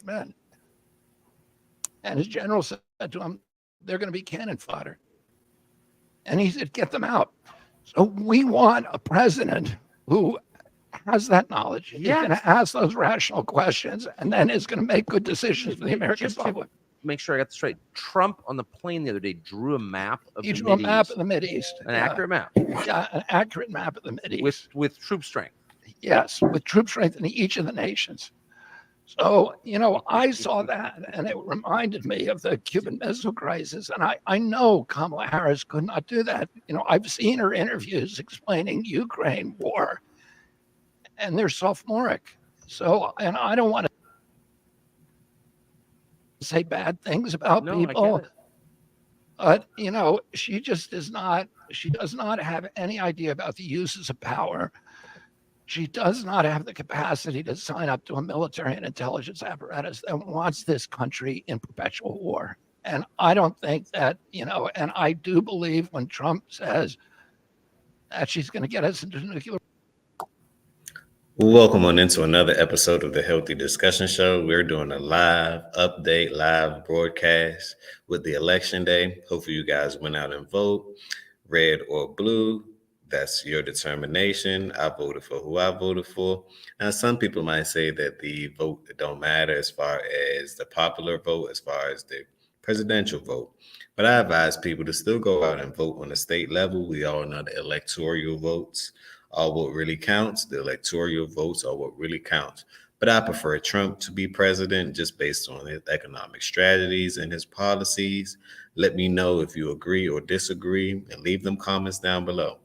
100 men. And his general said to him, they're going to be cannon fodder. And he said, get them out. So we want a president who has that knowledge, is going to ask those rational questions, and then is going to make good decisions for the American public. Make sure I got this right. Trump on the plane the other day drew a map of he the drew Mideast. A map of the Mideast. An accurate map. Yeah, an accurate map of the Mideast. With troop strength. Yes, with troop strength in each of the nations. So, I saw that, and it reminded me of the Cuban Missile Crisis. And I know Kamala Harris could not do that. I've seen her interviews explaining Ukraine war, and they're sophomoric. So, and I don't want to say bad things about people. But, she just does not have any idea about the uses of power. She does not have the capacity to sign up to a military and intelligence apparatus that wants this country in perpetual war. And I don't think that, and I do believe when Trump says that she's going to get us into nuclear. Welcome on into another episode of the Healthy Discussion Show. We're doing a live update, live broadcast with the election day. Hopefully you guys went out and vote, red or blue. That's your determination. I voted for who I voted for. Now, some people might say that the vote don't matter as far as the popular vote, as far as the presidential vote. But I advise people to still go out and vote on the state level. We all know the electoral votes are what really counts. The electoral votes are what really counts. But I prefer Trump to be president just based on his economic strategies and his policies. Let me know if you agree or disagree and leave them comments down below.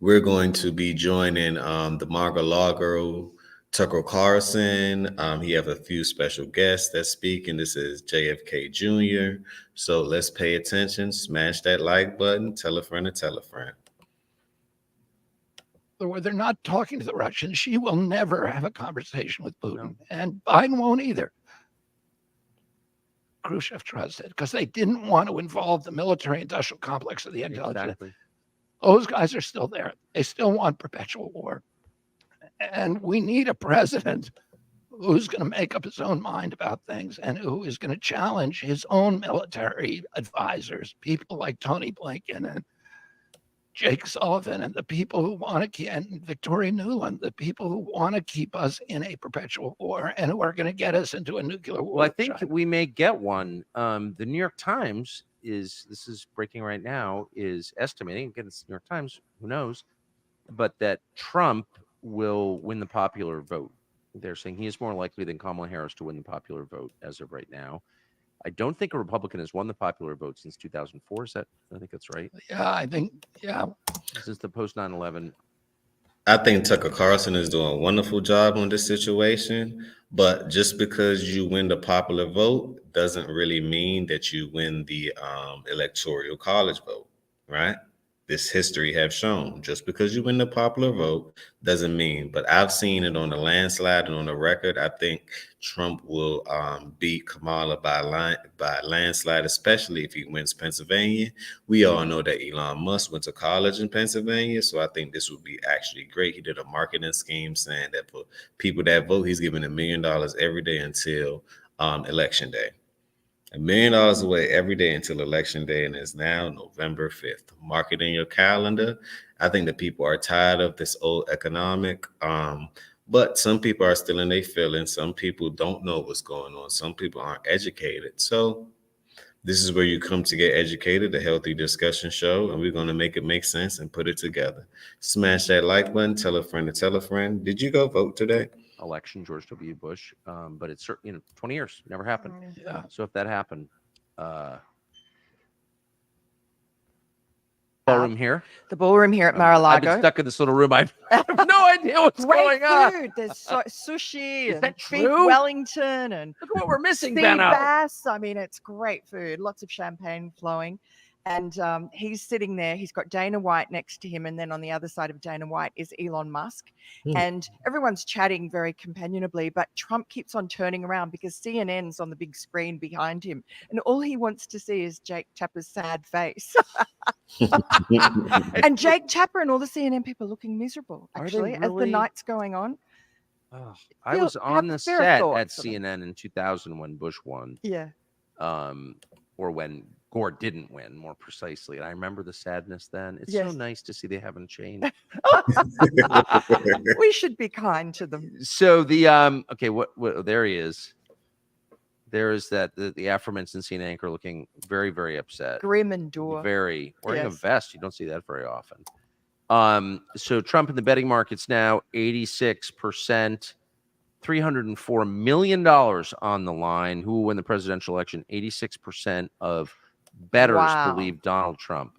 We're going to be joining the Mar-a-Lago, Tucker Carlson. He have a few special guests that speak, and this is JFK Jr. So let's pay attention, smash that like button, tell a friend to tell a friend. Where they're not talking to the Russians, she will never have a conversation with Putin, and Biden won't either. Khrushchev trusted because they didn't want to involve the military-industrial complex of the intelligence. Exactly. Those guys are still there. They still want perpetual war. And we need a president who's going to make up his own mind about things and who is going to challenge his own military advisors, people like Tony Blinken and Jake Sullivan and the people who want to keep, and Victoria Nuland, the people who want to keep us in a perpetual war and who are going to get us into a nuclear war. Well, I think we may get one. The New York Times this is breaking right now, is estimating, again, it's New York Times, who knows, but that Trump will win the popular vote. They're saying he is more likely than Kamala Harris to win the popular vote as of right now. I don't think a Republican has won the popular vote since 2004. I think that's right. Yeah. Since the post 9/11. I think Tucker Carlson is doing a wonderful job on this situation, but just because you win the popular vote doesn't really mean that you win the electoral college vote, right? This history have shown just because you win the popular vote doesn't mean, but I've seen it on the landslide and on the record. I think Trump will beat Kamala by landslide, especially if he wins Pennsylvania. We all know that Elon Musk went to college in Pennsylvania, so I think this would be actually great. He did a marketing scheme saying that for people that vote, he's giving $1 million every day until election day. $1 million away every day until election day, and it's now November 5th. Mark it in your calendar. I think that people are tired of this old economic, but some people are still in their feelings. Some people don't know what's going on. Some people aren't educated. So this is where you come to get educated, the Healthy Discussion Show, and we're going to make it make sense and put it together. Smash that like button, tell a friend to tell a friend. Did you go vote today? Election, George W. Bush, but it's certainly 20 years never happened. Yeah. So if that happened, ballroom here, the ballroom here at Mar-a-Lago. I've been stuck in this little room. I have no idea what's Great going on. Food. There's sushi and that beef true? Wellington and Look at what we're missing, sea Benno. bass. I mean, it's great food. Lots of champagne flowing. And he's sitting there. He's got Dana White next to him. And then on the other side of Dana White is Elon Musk. And everyone's chatting very companionably. But Trump keeps on turning around because CNN's on the big screen behind him. And all he wants to see is Jake Tapper's sad face. And Jake Tapper and all the CNN people looking miserable, actually, as the night's going on. Oh, I was on the fair set at thoughts for them. CNN in 2000 when Bush won, Yeah. or when Gore didn't win, more precisely. And I remember the sadness then. It's so Yes. nice to see they haven't changed. We should be kind to them. So the okay, what there he is. There is that the aforementioned CNN anchor looking very, very upset. Grim and dour. Very wearing a Yes. vest. You don't see that very often. So Trump in the betting markets now 86%, $304 million on the line. Who will win the presidential election? 86% of bettors Wow. believe Donald Trump.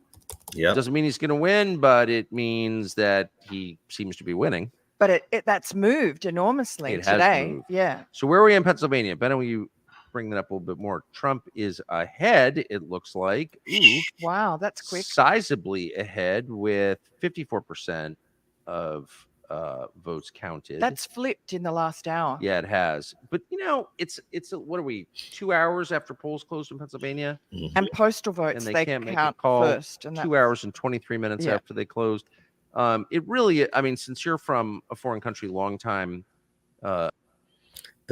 Yep. Doesn't mean he's going to win, but it means that he seems to be winning. But that's moved enormously It has today. moved. Yeah. So where are we in Pennsylvania? Ben, will you bring that up a little bit more? Trump is ahead, it looks like. Ooh, Wow, that's quick. sizably ahead with 54% of votes counted. That's flipped in the last hour. Yeah, it has. But it's what are we? 2 hours after polls closed in Pennsylvania, And postal votes, and they can't make a count call. first. And 2 hours and 23 minutes Yeah. after they closed. It really, I mean, since you're from a foreign country, long time. The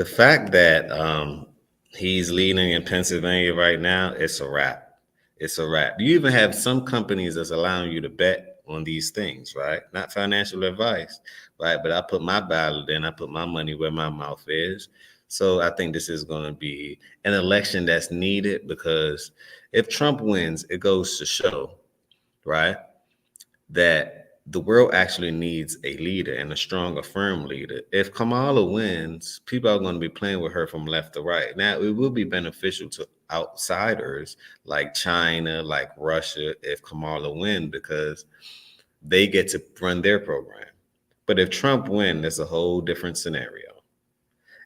fact that he's leading in Pennsylvania right now, it's a wrap. It's a wrap. You even have some companies that's allowing you to bet on these things, right? Not financial advice, right? But I put my ballot in, I put my money where my mouth is. So I think this is going to be an election that's needed, because if Trump wins, it goes to show, right, that the world actually needs a leader, and a strong, a firm leader. If Kamala wins, people are going to be playing with her from left to right. Now, it will be beneficial to outsiders like China, like Russia, if Kamala wins, because they get to run their program. But if Trump wins, that's a whole different scenario.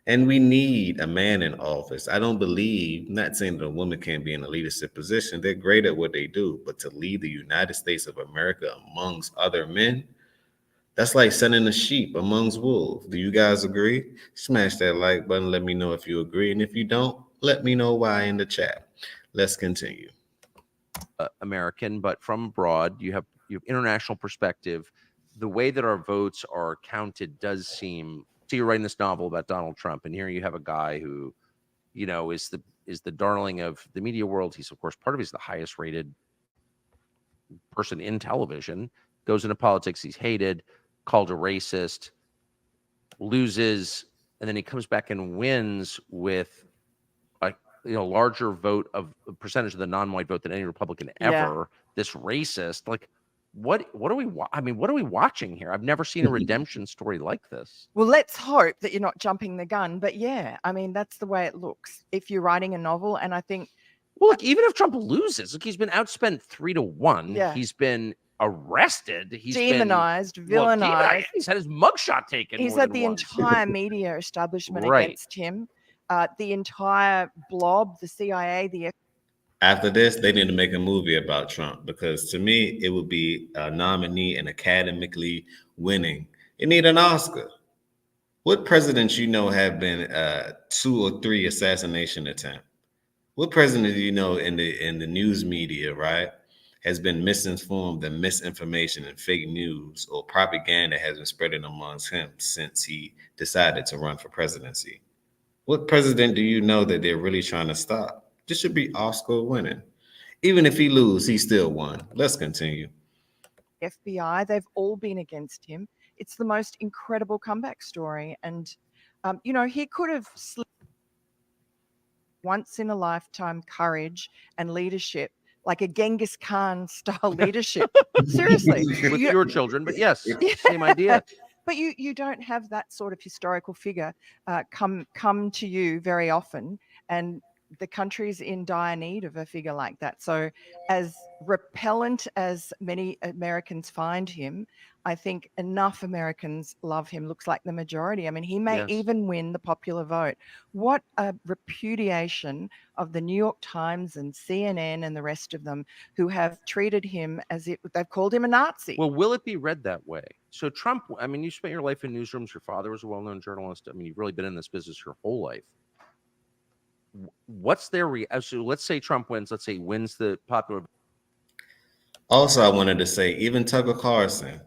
And we need a man in office. I don't believe, not saying that a woman can't be in a leadership position. They're great at what they do. But to lead the United States of America amongst other men, that's like sending a sheep amongst wolves. Do you guys agree? Smash that like button. Let me know if you agree. And if you don't, let me know why in the chat. Let's continue. American, but from abroad, you have international perspective. The way that our votes are counted does seem. So you're writing this novel about Donald Trump, and here you have a guy who, is the darling of the media world. He's, of course, he's the highest rated person in television. Goes into politics, he's hated, called a racist, loses, and then he comes back and wins with a larger vote of percentage of the non-white vote than any Republican ever. Yeah. This racist, like. What are we watching here? I've never seen a redemption story like this. Well, let's hope that you're not jumping the gun. But yeah, I mean, that's the way it looks if you're writing a novel. And I think, well, look, even if Trump loses, look, he's been outspent 3-1. Yeah. He's been arrested. He's demonized, villainized. He's had his mugshot taken. He's had the entire media establishment Right. against him. The entire blob, the CIA, the After this, they need to make a movie about Trump, because to me, it would be a nominee and academically winning. You need an Oscar. What presidents have been 2 or 3 assassination attempts? What president in the news media, right, has been misinformed and misinformation and fake news or propaganda has been spreading amongst him since he decided to run for presidency? What president do you know that they're really trying to stop? This should be Oscar winning. Even if he loses, he still won. Let's continue. FBI, they've all been against him. It's the most incredible comeback story. And, he could have once in a lifetime courage and leadership, like a Genghis Khan style leadership. Seriously. With your children, but yes, same idea. But you don't have that sort of historical figure come to you very often. And the country's in dire need of a figure like that. So as repellent as many Americans find him, I think enough Americans love him. Looks like the majority. I mean, he may even win the popular vote. What a repudiation of the New York Times and CNN and the rest of them, who have treated him as if they've called him a Nazi. Well, will it be read that way? So Trump, I mean, you spent your life in newsrooms. Your father was a well-known journalist. I mean, you've really been in this business your whole life. What's their so let's say Trump wins. Let's say he wins the popular. Also, I wanted to say, even Tucker Carlson,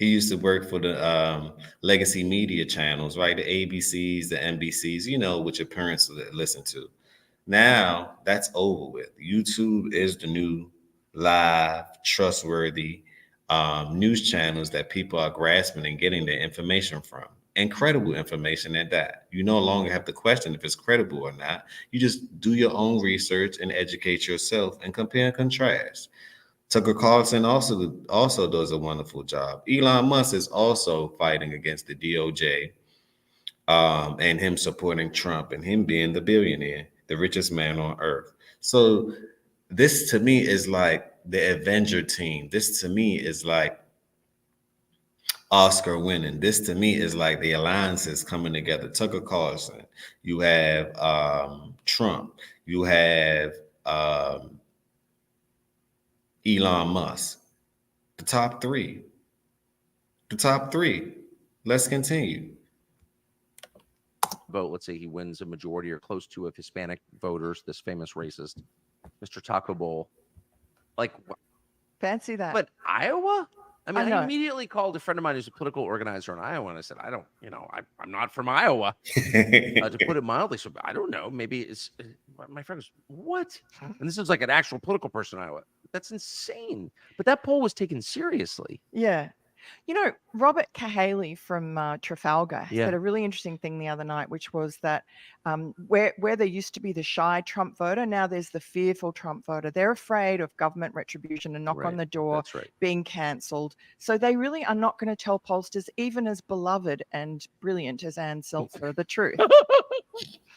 He used to work for the legacy media channels, right? The ABCs, the NBCs, you know, which your parents listen to. Now that's over with. YouTube is the new live, trustworthy news channels that people are grasping and getting their information from. Incredible information at that. You no longer have to question if it's credible or not. You just do your own research and educate yourself and compare and contrast. Tucker Carlson also does a wonderful job. Elon Musk is also fighting against the DOJ, and him supporting Trump and him being the billionaire, the richest man on earth. So this to me is like the Avenger team. This to me is like Oscar winning. This to me is like the alliances coming together. Tucker Carlson, you have Trump, you have Elon Musk. The top three. The top three. Let's continue. Vote, let's say he wins a majority or close to of Hispanic voters, this famous racist, Mr. Taco Bowl. Like, Fancy that. but Iowa? I mean, I know. I immediately called a friend of mine who's a political organizer in Iowa, and I said, I don't, I'm not from Iowa, to put it mildly. So I don't know. Maybe it's my friend goes, what? And this is like an actual political person in Iowa. That's insane. But that poll was taken seriously. Yeah. You know, Robert Cahaley from Trafalgar Yeah. said a really interesting thing the other night, which was that where there used to be the shy Trump voter, now there's the fearful Trump voter. They're afraid of government retribution and knock on Right. the door, That's right. being cancelled. So they really are not going to tell pollsters, even as beloved and brilliant as Ann Seltzer, the truth.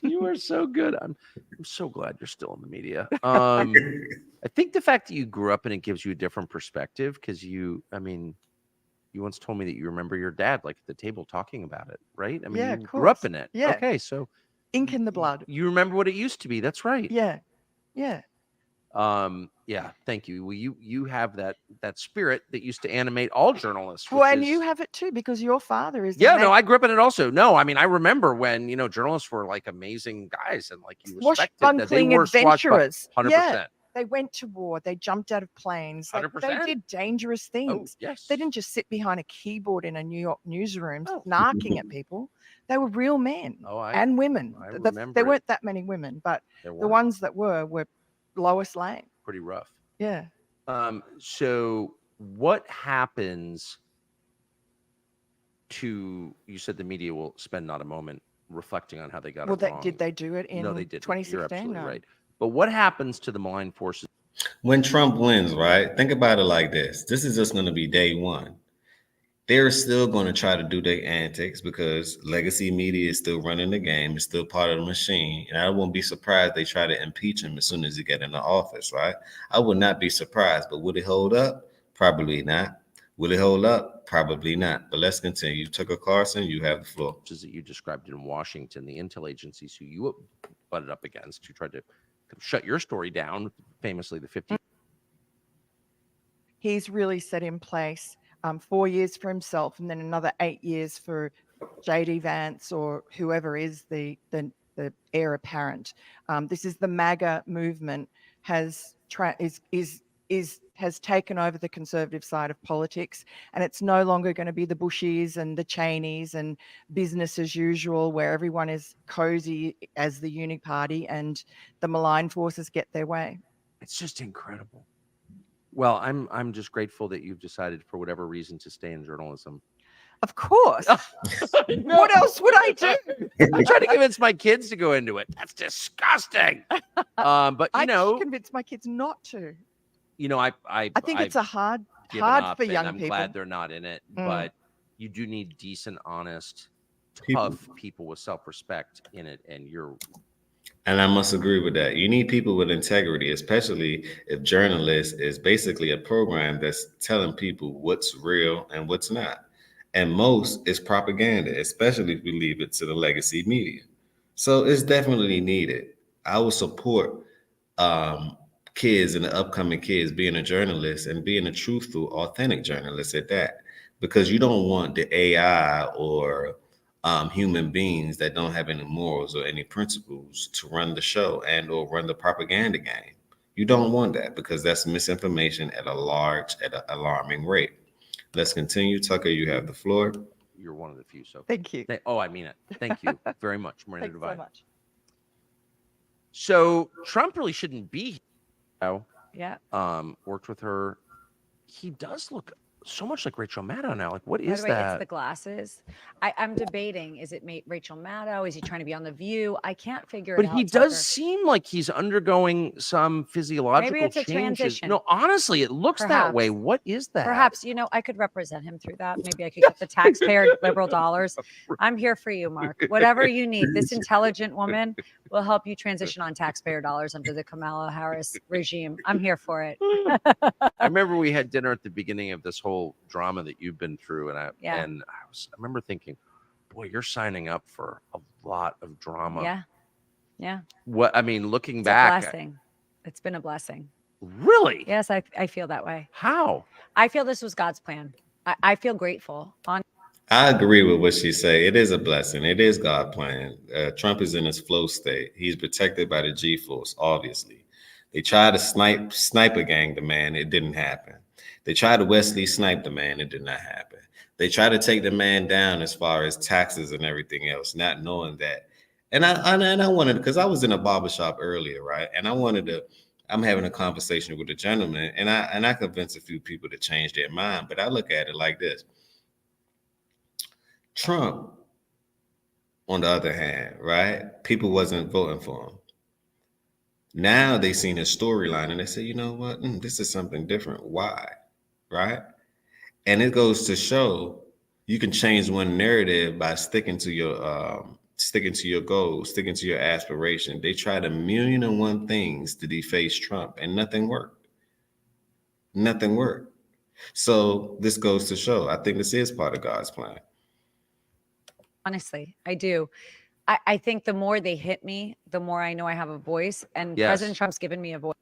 You are so good. I'm so glad you're still in the media. I think the fact that you grew up in it gives you a different perspective because you once told me that you remember your dad like at the table talking about it, right? I mean, Yeah, you of grew up course. in it. Yeah. Okay, so Ink in the blood. you remember what it used to be. That's right. Yeah. Yeah. Yeah, thank you. Well, you have that spirit that used to animate all journalists. Well, which and you is- have it too, because your father is. Yeah, no, I grew up in it also. No, I mean, I remember when, journalists were like amazing guys and like you respected that they swashbuckling were adventurers. 100%. Yeah. They went to war. They jumped out of planes. Like, they 100%. did dangerous Oh, things. yes. They didn't just sit behind a keyboard in a New York newsroom Oh. snarking at people. They were real men and women. I There remember it. weren't that many women, but There the weren't. ones that were Lois Lane. Pretty rough. Yeah. So what happens to, you said the media will spend not a moment reflecting on how they got Well, it wrong. did they do it in No, they didn't. 2016? You're absolutely No. right. But what happens to the malign forces? When Trump wins, right? Think about it like this. This is just going to be day one. They're still going to try to do their antics because legacy media is still running the game. It's still part of the machine. And I won't be surprised they try to impeach him as soon as he get into office, right? I would not be surprised. But would it hold up? Probably not. Will it hold up? Probably not. But let's continue. Tucker Carlson, you have the floor. That you described in Washington, the intel agencies who you butted up against, who tried to shut your story down, famously the 50. He's really set in place 4 years for himself and then another 8 years for JD Vance or whoever is the heir apparent. This is the MAGA movement has taken over the conservative side of politics, and it's no longer going to be the Bushies and the Cheneys and business as usual, where everyone is cozy as the uni party and the malign forces get their way. It's just incredible. Well, I'm just grateful that you've decided for whatever reason to stay in journalism. Of course. What else would I do? I'm trying to convince my kids to go into it. That's disgusting. But I convince my kids not to. I think it's a hard up, for young I'm people. glad they're not in it, but you do need decent, honest, tough people with self-respect in it, and you're. And I must agree with that. You need people with integrity, especially if journalists is basically a program that's telling people what's real and what's not. And most is propaganda, especially if we leave it to the legacy media. So it's definitely needed. I will support kids and the upcoming kids being a journalist and being a truthful, authentic journalist at that, because you don't want the AI or human beings that don't have any morals or any principles to run the show and or run the propaganda game. You don't want that because that's misinformation at an alarming rate. Let's continue. Tucker, you have the floor. You're one of the few. So Thank you. oh, I mean it. Thank you very much, Miranda Thanks so Devine. much. So Trump really shouldn't be here. Yeah. Worked with her. He does look so much like Rachel Maddow now. Like, what By is the way, that? it's the glasses. I'm debating, is it Rachel Maddow? Is he trying to be on The View? I can't figure But it out. he Tucker. does seem like he's undergoing some physiological Maybe it's a changes. transition. No, honestly, it looks that way. Perhaps. What is that? Perhaps, I could represent him through that. Maybe I could get the taxpayer liberal dollars. I'm here for you, Mark. Whatever you need. This intelligent woman will help you transition on taxpayer dollars under the Kamala Harris regime. I'm here for it. I remember we had dinner at the beginning of this whole drama that you've been through, and I remember thinking, boy, you're signing up for a lot of drama. Yeah. What I mean, looking It's back, a blessing. It's been a blessing. Really? Yes, I feel that way. How? I feel this was God's plan. I feel grateful. I agree with what she said. It is a blessing. It is God's plan. Trump is in his flow state. He's protected by the G-force, obviously. They tried to sniper gang the man. It didn't happen. They tried to Wesley snipe the man. It did not happen. They tried to take the man down as far as taxes and everything else, not knowing that. And I wanted, because I was in a barbershop earlier, right? And I'm having a conversation with a gentleman, and I convinced a few people to change their mind. But I look at it like this. Trump, on the other hand, right? People wasn't voting for him. Now they seen his storyline and they say, you know what? This is something different. Why? Right? And it goes to show you can change one narrative by sticking to your goals, sticking to your aspiration. They tried 1,000,001 things to deface Trump, and nothing worked. Nothing worked. So this goes to show, I think this is part of God's plan. Honestly, I do. I think the more they hit me, the more I know I have a voice. And Yes. President Trump's given me a voice.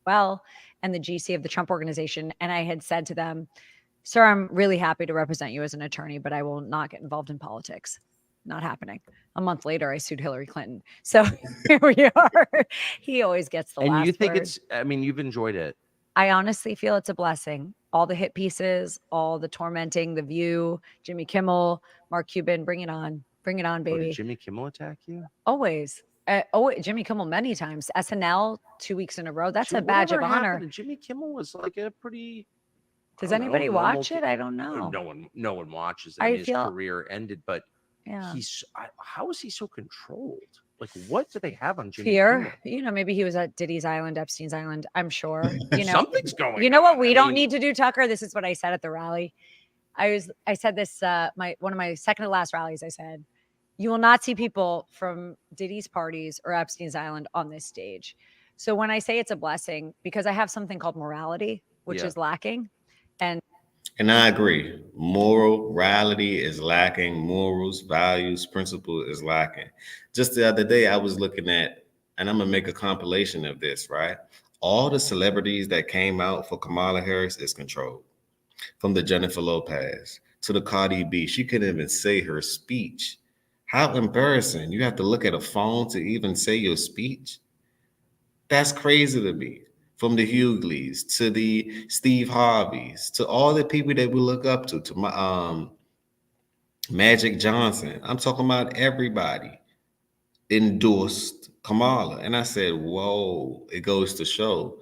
Well, and the GC of the Trump organization. And I had said to them, sir, I'm really happy to represent you as an attorney, but I will not get involved in politics. Not happening. A month later, I sued Hillary Clinton. So here we are. He always gets the last And you think word. you've enjoyed it. I honestly feel it's a blessing. All the hit pieces, all the tormenting, The View, Jimmy Kimmel, Mark Cuban, bring it on. Bring it on, Oh, baby. did Jimmy Kimmel attack you? Always. Jimmy Kimmel many times. SNL 2 weeks in a row. That's Dude, a badge of whatever honor. happened to Jimmy Kimmel was like a pretty. Does I don't know, anybody normal watch it? I don't know. No one watches it. I I mean, his feel- career ended, but Yeah. how is he so controlled? Like, what do they have on Jimmy Fear. Kimmel? Maybe he was at Diddy's Island, Epstein's Island. I'm sure. Something's going You know what on. we I don't mean, need to do, Tucker? This is what I said at the rally. I said this, one of my second to last rallies, I said, you will not see people from Diddy's parties or Epstein's Island on this stage. So when I say it's a blessing, because I have something called morality, which is lacking. And I agree. Morality is lacking. Morals, values, principle is lacking. Just the other day, I was looking at, and I'm going to make a compilation of this, right? All the celebrities that came out for Kamala Harris is controlled. From the Jennifer Lopez to the Cardi B. She couldn't even say her speech. How embarrassing. You have to look at a phone to even say your speech. That's crazy to me. From the Hugleys to the Steve Harveys to all the people that we look up to my Magic Johnson. I'm talking about everybody endorsed Kamala. And I said, whoa, it goes to show.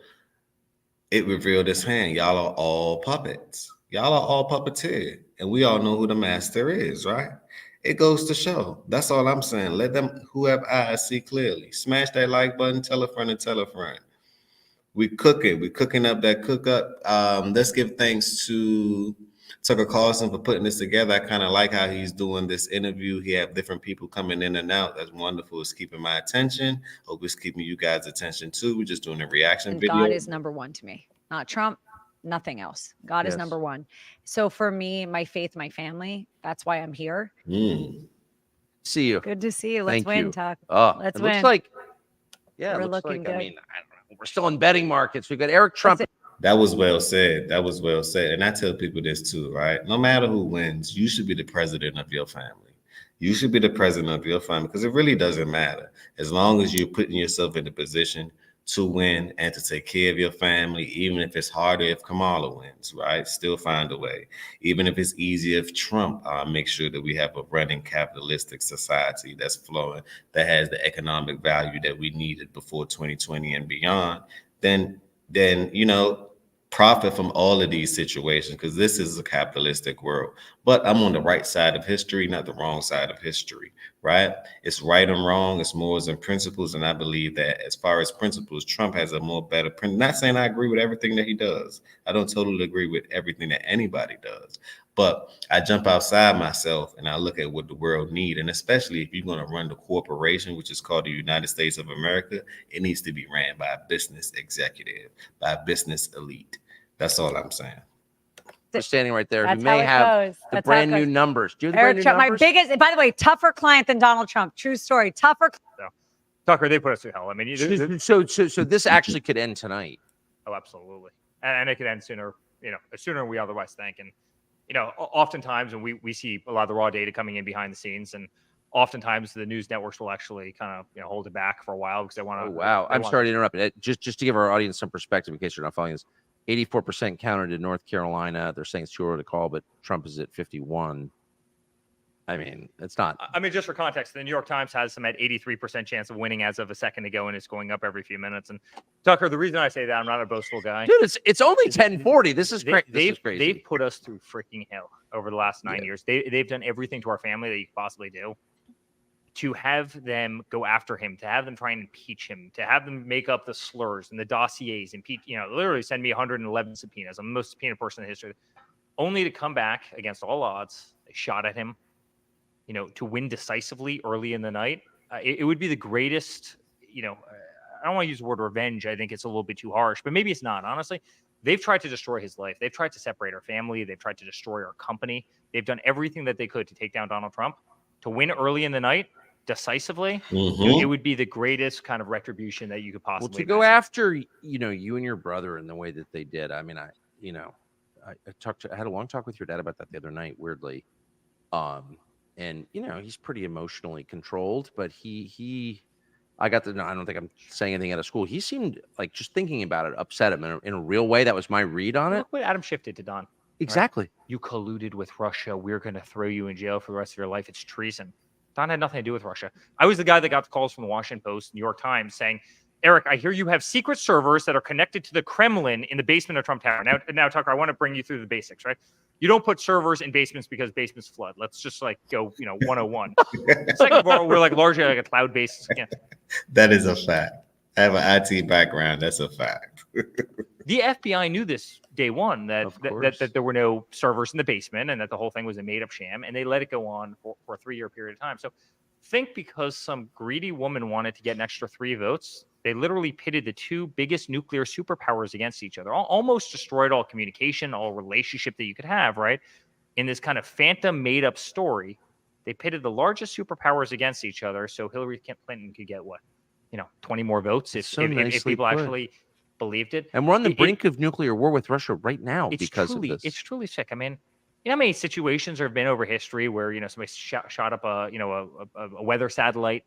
It revealed its hand. Y'all are all puppets. Y'all are all puppeteer. And we all know who the master is, right? It goes to show. That's all I'm saying. Let them who have eyes see clearly. Smash that like button, tell a friend and tell a friend. We're cooking up that cook up. Let's give thanks to Tucker Carlson for putting this together. I kind of like how he's doing this interview. He have different people coming in and out. That's wonderful. It's keeping my attention. Hope it's keeping you guys' attention too. We're just doing a reaction video. God is number one to me, not Trump, nothing else. God is number one. So for me, my faith, my family, that's why I'm here. See you. Good to see you. Let's Thank win, you. Tuck. Oh, Let's it win. looks like, We're it looks looking like, I good. mean, I don't know. We're still in betting markets. We've got Eric Trump. That was well said. That was well said. And I tell people this too, right? No matter who wins, you should be the president of your family. You should be the president of your family because it really doesn't matter. As long as you're putting yourself in a position to win and to take care of your family, even if it's harder if Kamala wins, right? Still find a way. Even if it's easier if Trump makes sure that we have a running capitalistic society that's flowing, that has the economic value that we needed before 2020 and beyond, then profit from all of these situations, because this is a capitalistic world. But I'm on the right side of history, not the wrong side of history, right? It's right and wrong, it's morals and principles, and I believe that as far as principles, Trump has a more better not saying I agree with everything that he does. I don't totally agree with everything that anybody does, but I jump outside myself and I look at what the world needs. And especially if you're going to run the corporation, which is called the United States of America, it needs to be ran by a business executive, by a business elite. That's all I'm saying. We're standing right there. That's He may how it have goes. the That's how it brand new goes. numbers. Do you have the Eric brand new Trump, my numbers? biggest, by the way, tougher client than Donald Trump. True story. Tougher. Tucker, they put us through hell. I mean, So this actually could end tonight. oh, absolutely, and it could end sooner. Sooner than we otherwise think. And oftentimes, when we see a lot of the raw data coming in behind the scenes, and oftentimes the news networks will actually kind of hold it back for a while because they want to. Oh wow! I'm sorry to interrupt. Just to give our audience some perspective, in case you're not following this, 84% counted in North Carolina. They're saying it's too early to call, but Trump is at 51. I mean, it's not. I mean, just for context, the New York Times has him at 83% chance of winning as of a second ago, and it's going up every few minutes. And Tucker, the reason I say that, I'm not a boastful guy. Dude, it's only 1040. This is crazy. They've put us through freaking hell over the last 9 years. They've done everything to our family that you could possibly do. To have them go after him, to have them try and impeach him, to have them make up the slurs and the dossiers, impeach, literally send me 111 subpoenas. I'm the most subpoenaed person in history, only to come back against all odds. They shot at him, to win decisively early in the night. It would be the greatest, I don't want to use the word revenge. I think it's a little bit too harsh, but maybe it's not. Honestly, they've tried to destroy his life. They've tried to separate our family. They've tried to destroy our company. They've done everything that they could to take down Donald Trump. To win early in the night, decisively, it would be the greatest kind of retribution that you could possibly to go after you and your brother in the way that they did. I mean, I had a long talk with your dad about that the other night, weirdly. And he's pretty emotionally controlled, but I got to know, I don't think I'm saying anything out of school. He seemed like, just thinking about it, upset him in a real way. That was my read on it. Look what Adam Schiff did to Don. Exactly. Right? You colluded with Russia. We're going to throw you in jail for the rest of your life. It's treason. Don had nothing to do with Russia. I was the guy that got the calls from the Washington Post, New York Times, saying, Eric, I hear you have secret servers that are connected to the Kremlin in the basement of Trump Tower. Now, Tucker, I want to bring you through the basics, right? You don't put servers in basements because basements flood. Let's just go, 101. Second of all, we're largely like a cloud-based. Yeah. That is a fact. I have an IT background. That's a fact. The FBI knew this day one, that there were no servers in the basement and that the whole thing was a made-up sham, and they let it go on for a 3-year period of time. So think because some greedy woman wanted to get an extra 3 votes, they literally pitted the 2 biggest nuclear superpowers against each other, almost destroyed all communication, all relationship that you could have, right? In this kind of phantom made-up story, they pitted the largest superpowers against each other so Hillary Clinton could get 20 more votes if people actually believed it. And we're on the brink of nuclear war with Russia right now because of this. It's truly sick. I mean, how many situations there have been over history where somebody shot up a weather satellite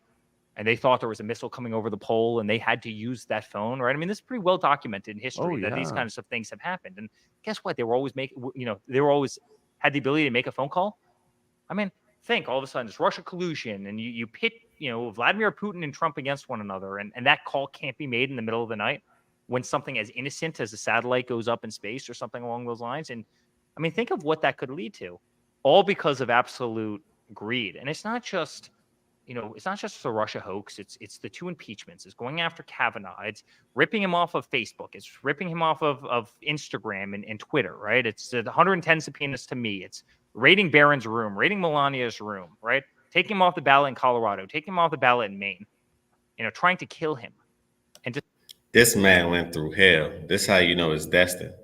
and they thought there was a missile coming over the pole and they had to use that phone, right? I mean, this is pretty well documented in history that these kinds of things have happened. And guess what? They were always had the ability to make a phone call. I mean, think all of a sudden it's Russia collusion and you pit Vladimir Putin and Trump against one another, and that call can't be made in the middle of the night when something as innocent as a satellite goes up in space or something along those lines. And I mean, think of what that could lead to, all because of absolute greed. And it's not just the Russia hoax. It's the 2 impeachments. It's going after Kavanaugh. It's ripping him off of Facebook. It's ripping him off of Instagram and Twitter, right? It's the 110 subpoenas to me. It's raiding Barron's room, raiding Melania's room, right? Taking him off the ballot in Colorado, taking him off the ballot in Maine, trying to kill him. And just This man went through hell. This is how you know it's destined.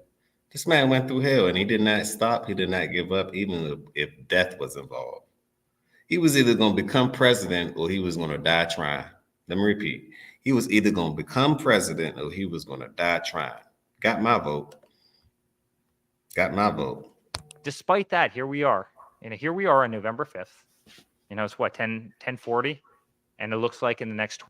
This man went through hell and he did not stop. He did not give up, even if death was involved. He was either going to become president or he was going to die trying. Let me repeat. He was either going to become president or he was going to die trying. Got my vote. Despite that, here we are. Here we are on November 5th. It's what, 10:40? And it looks like in the next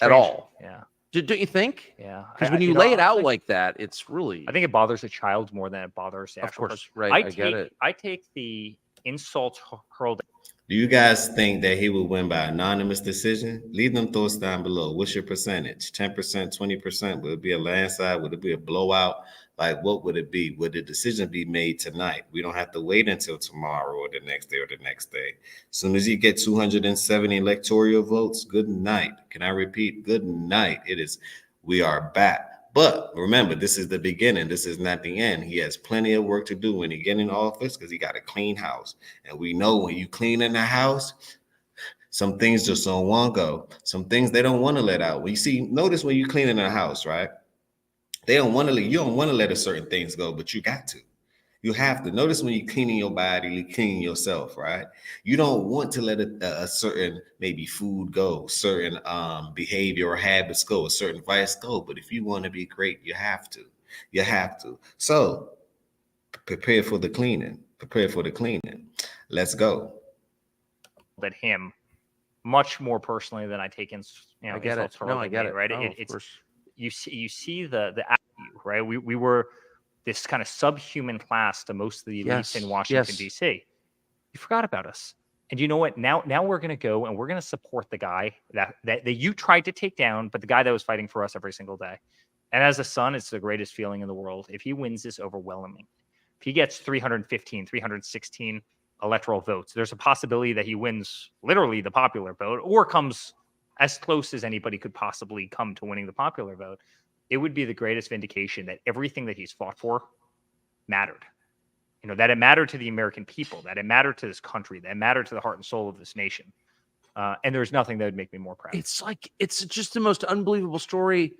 at all. Yeah. Don't you think? Yeah. Because when you lay it out honestly, like that, it's really. I think it bothers a child more than it bothers the Of actual course, person. right, I get it. I take the insults hurled. Do you guys think that he would win by anonymous decision? Leave them thoughts down below. What's your percentage? 10%, 20%? Would it be a landslide? Would it be a blowout? Like, what would it be? Would the decision be made tonight? We don't have to wait until tomorrow or the next day or the next day. As soon as you get 270 electoral votes, good night. Can I repeat? Good night. We are back. But remember, this is the beginning. This is not the end. He has plenty of work to do when he get in office because he got a clean house. And we know when you clean in the house, some things just don't want to go. Some things they don't want to let out. Notice when you clean in a house, right? You don't want to let a certain things go, but you got to. You have to. Notice when you're cleaning your body, you're cleaning yourself, right? You don't want to let a certain maybe food go, certain behavior or habits go, a certain vice go. But if you want to be great, you have to. You have to. So prepare for the cleaning. Prepare for the cleaning. Let's go. At him much more personally than I take in. I get it. No, I get it. Right. No, It's you see the right. We were this kind of subhuman class to most of the elites in Washington, D.C. You forgot about us. And you know what? Now we're going to go and we're going to support the guy that you tried to take down, but the guy that was fighting for us every single day. And as a son, it's the greatest feeling in the world. If he wins this overwhelming, if he gets 315, 316 electoral votes, there's a possibility that he wins literally the popular vote or comes as close as anybody could possibly come to winning the popular vote. It would be the greatest vindication that everything that he's fought for mattered. That it mattered to the American people, that it mattered to this country, that it mattered to the heart and soul of this nation. And there's nothing that would make me more proud. It's just the most unbelievable story.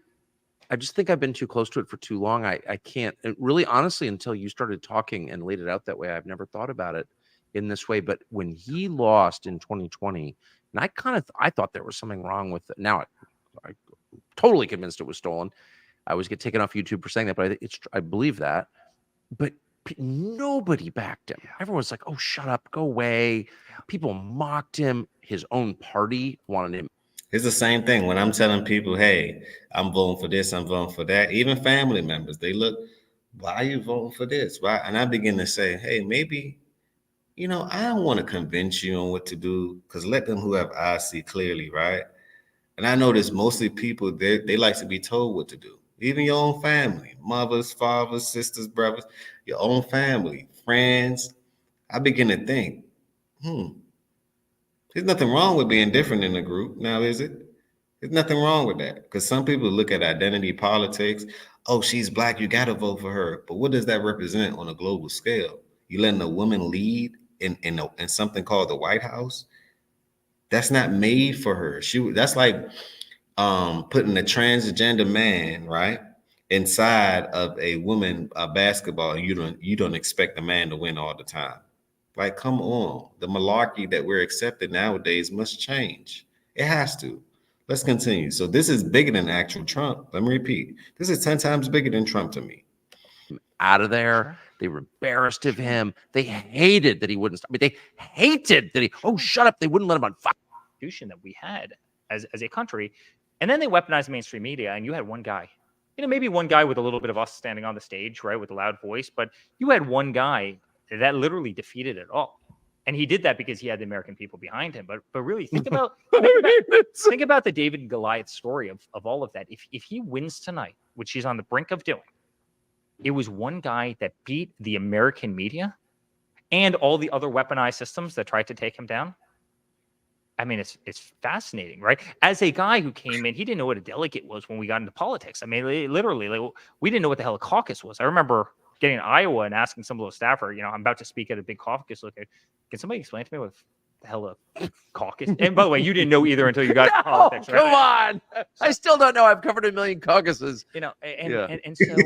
I just think I've been too close to it for too long. I can't really, honestly, until you started talking and laid it out that way, I've never thought about it in this way. But when he lost in 2020, and I thought there was something wrong with it. Now I totally convinced it was stolen. I always get taken off YouTube for saying that, but I believe that. But nobody backed him. Everyone's like, "Oh, shut up, go away." People mocked him. His own party wanted him. It's the same thing when I'm telling people, "Hey, I'm voting for this, I'm voting for that." Even family members, they look, "Why are you voting for this?" Why? And I begin to say, "Hey, maybe, I don't want to convince you on what to do, because let them who have eyes see clearly, right?" And I notice mostly people, they like to be told what to do. Even your own family, mothers, fathers, sisters, brothers, your own family, friends. I begin to think, there's nothing wrong with being different in a group. Now, is it? There's nothing wrong with that. Because some people look at identity politics. Oh, she's Black, you got to vote for her. But what does that represent on a global scale? You letting a woman lead in something called the White House? That's not made for her. That's like putting a transgender man, right, inside of a woman basketball, and you don't expect the man to win all the time. Like, come on. The malarkey that we're accepting nowadays must change. It has to. Let's continue. So this is bigger than actual Trump. Let me repeat. This is 10 times bigger than Trump to me. Out of there. They were embarrassed of him. They hated that he wouldn't stop. They hated that shut up. They wouldn't let him on fire. That we had as a country. And then they weaponized mainstream media, and you had one guy, maybe one guy with a little bit of us standing on the stage, right, with a loud voice, but you had one guy that literally defeated it all. And he did that because he had the American people behind him. But really think about the David and Goliath story of all of that. If he wins tonight, which he's on the brink of doing, it was one guy that beat the American media and all the other weaponized systems that tried to take him down. I mean, it's fascinating, right? As a guy who came in, he didn't know what a delegate was when we got into politics. I mean, literally, we didn't know what the hell a caucus was. I remember getting in Iowa and asking some little staffer, I'm about to speak at a big caucus. Look, can somebody explain to me what the hell a caucus? And by the way, you didn't know either until you got into politics, right? Come on. I still don't know. I've covered 1 million caucuses. And so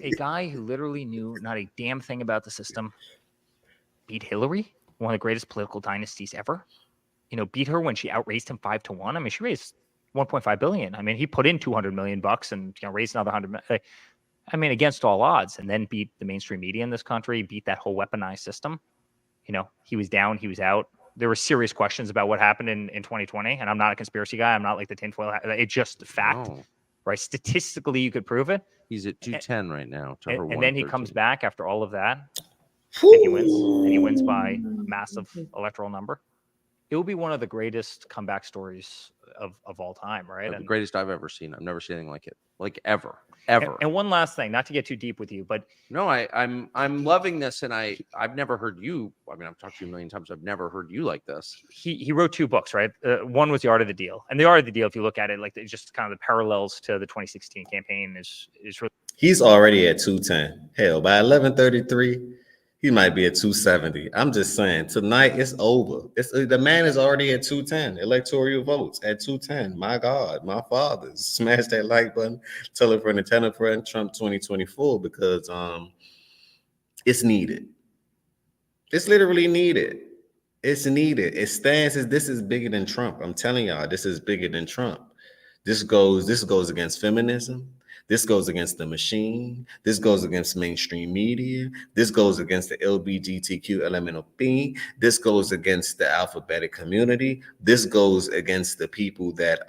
a guy who literally knew not a damn thing about the system beat Hillary, one of the greatest political dynasties ever. Beat her when she outraised him 5-1. I mean, she raised $1.5 billion. I mean, he put in $200 million and raised another $100 million. I mean, against all odds, and then beat the mainstream media in this country, beat that whole weaponized system. He was down, he was out. there were serious questions about what happened in 2020. And I'm not a conspiracy guy. I'm not like the tinfoil hat. It's just fact, No. right? Statistically, you could prove it. He's at 210 right now to her And then he comes 113. back after all of that, and he wins. And he wins by a massive electoral number. It will be one of the greatest comeback stories of all time, right? The greatest I've ever seen. I've never seen anything like it, like ever. And one last thing, not to get too deep with you, but no, I'm loving this, and I've never heard you. I mean, I've talked to you a million times. I've never heard you like this. He wrote 2 books, right? One was The Art of the Deal, and The Art of the Deal, if you look at it, like it's just kind of the parallels to the 2016 campaign is really. He's already at 210. Hell, by 11:33, he might be at 270. I'm just saying, tonight it's over. The man is already at 210 electoral votes at 210. My God, my father, smash that like button. Tell a friend and tell a friend. Trump 2024 because it's needed. It's literally needed. It's needed. It stands as this is bigger than Trump. I'm telling y'all, this is bigger than Trump. This goes against feminism. This goes against the machine. This goes against mainstream media. This goes against the LGBTQ elemental being. This goes against the alphabetic community. This goes against the people that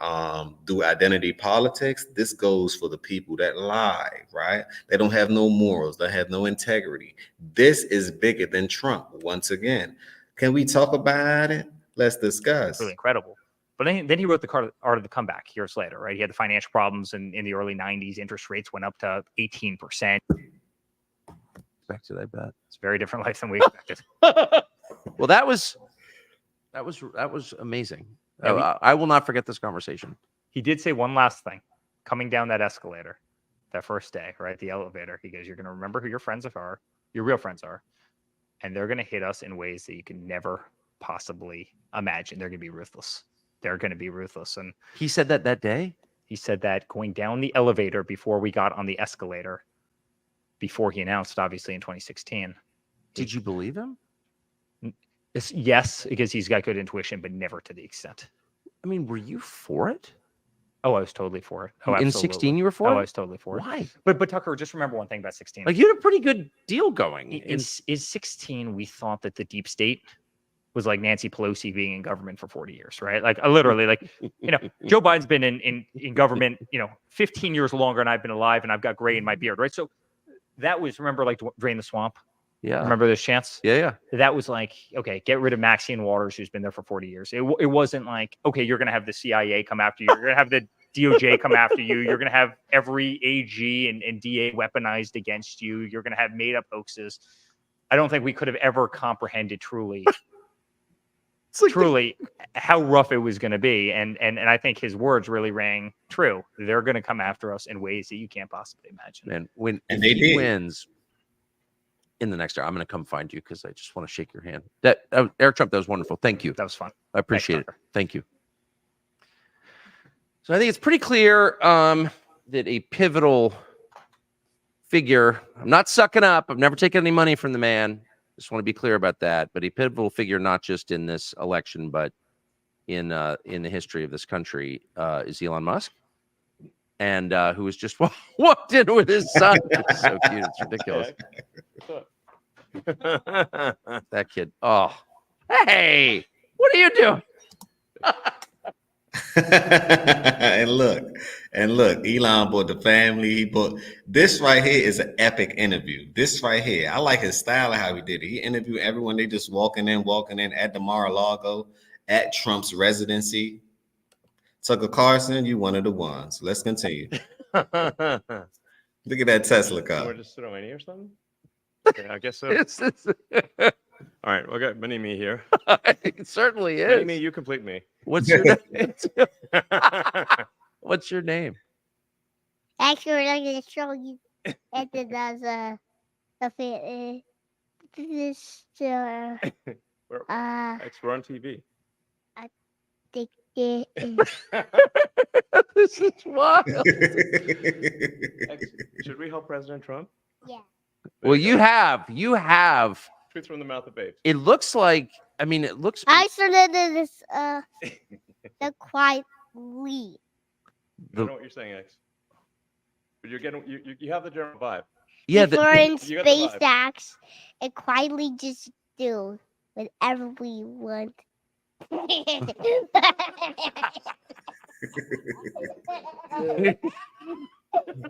do identity politics. This goes for the people that lie, right? They don't have no morals. They have no integrity. This is bigger than Trump. Once again, can we talk about it? Let's discuss. Really incredible. But then he wrote The Art of the Comeback years later, right? He had the financial problems in the early 90s. Interest rates went up to 18%. Expected, I bet. It's a very different life than we expected. Well, that was amazing. I will not forget this conversation. He did say one last thing. Coming down that escalator, that first day, right? The elevator. He goes, "You're going to remember who your friends are, your real friends are, and they're going to hit us in ways that you can never possibly imagine. They're going to be ruthless. They're going to be ruthless." And he said that day. He said that going down the elevator before we got on the escalator, before he announced, obviously in 2016. Did you believe him? Yes, because he's got good intuition, but never to the extent. I mean, were you for it? Oh, I was totally for it. Oh, in 16, you were for it? Oh, I was totally for it. Why? But Tucker, just remember one thing about 16. Like, you had a pretty good deal going. Is 16, we thought that the deep state was like Nancy Pelosi being in government for 40 years, right? Like literally, like, Joe Biden's been in government, 15 years longer, and I've been alive, and I've got gray in my beard, right? So that was, remember, like Drain the Swamp? Yeah. Remember this chance? Yeah. That was like, okay, get rid of Maxine Waters, who's been there for 40 years. It wasn't like, okay, you're going to have the CIA come after you. You're going to have the DOJ come after you. You're going to have every AG and DA weaponized against you. You're going to have made up hoaxes. I don't think we could have ever comprehended truly how rough it was going to be. And I think his words really rang true. They're going to come after us in ways that you can't possibly imagine. And if he wins in the next hour, I'm going to come find you because I just want to shake your hand. Eric Trump, that was wonderful. Thank you. That was fun. I appreciate it. Thank you. So I think it's pretty clear that a pivotal figure, I'm not sucking up. I've never taken any money from the man. Just want to be clear about that. But a pivotal figure, not just in this election, but in the history of this country, is Elon Musk, and who was just walked in with his son. It's so cute. It's ridiculous. That kid. Oh, hey, what are you doing? and look, Elon bought the family. He bought this right here is an epic interview. This right here, I like his style of how he did it. He interviewed everyone. They just walking in at the Mar-a-Lago, at Trump's residency. Tucker Carlson, you one of the ones. Let's continue. Look at that Tesla car. We're just sit on my knee or something. Okay, I guess so. All right, well, I got mini me here. It certainly is. Mini me, you complete me. What's your name? What's your name? Actually, I'm going to show you. And then there's this, We're on TV. This is wild. Should we help President Trump? Yeah. Well, you have. Truth from the mouth of babes. It looks like. I mean, it looks. I started this the quietly. I know what you're saying, X. But you're getting you have the general vibe. Yeah. Before in you got the vibe. SpaceX, and quietly just do whatever we want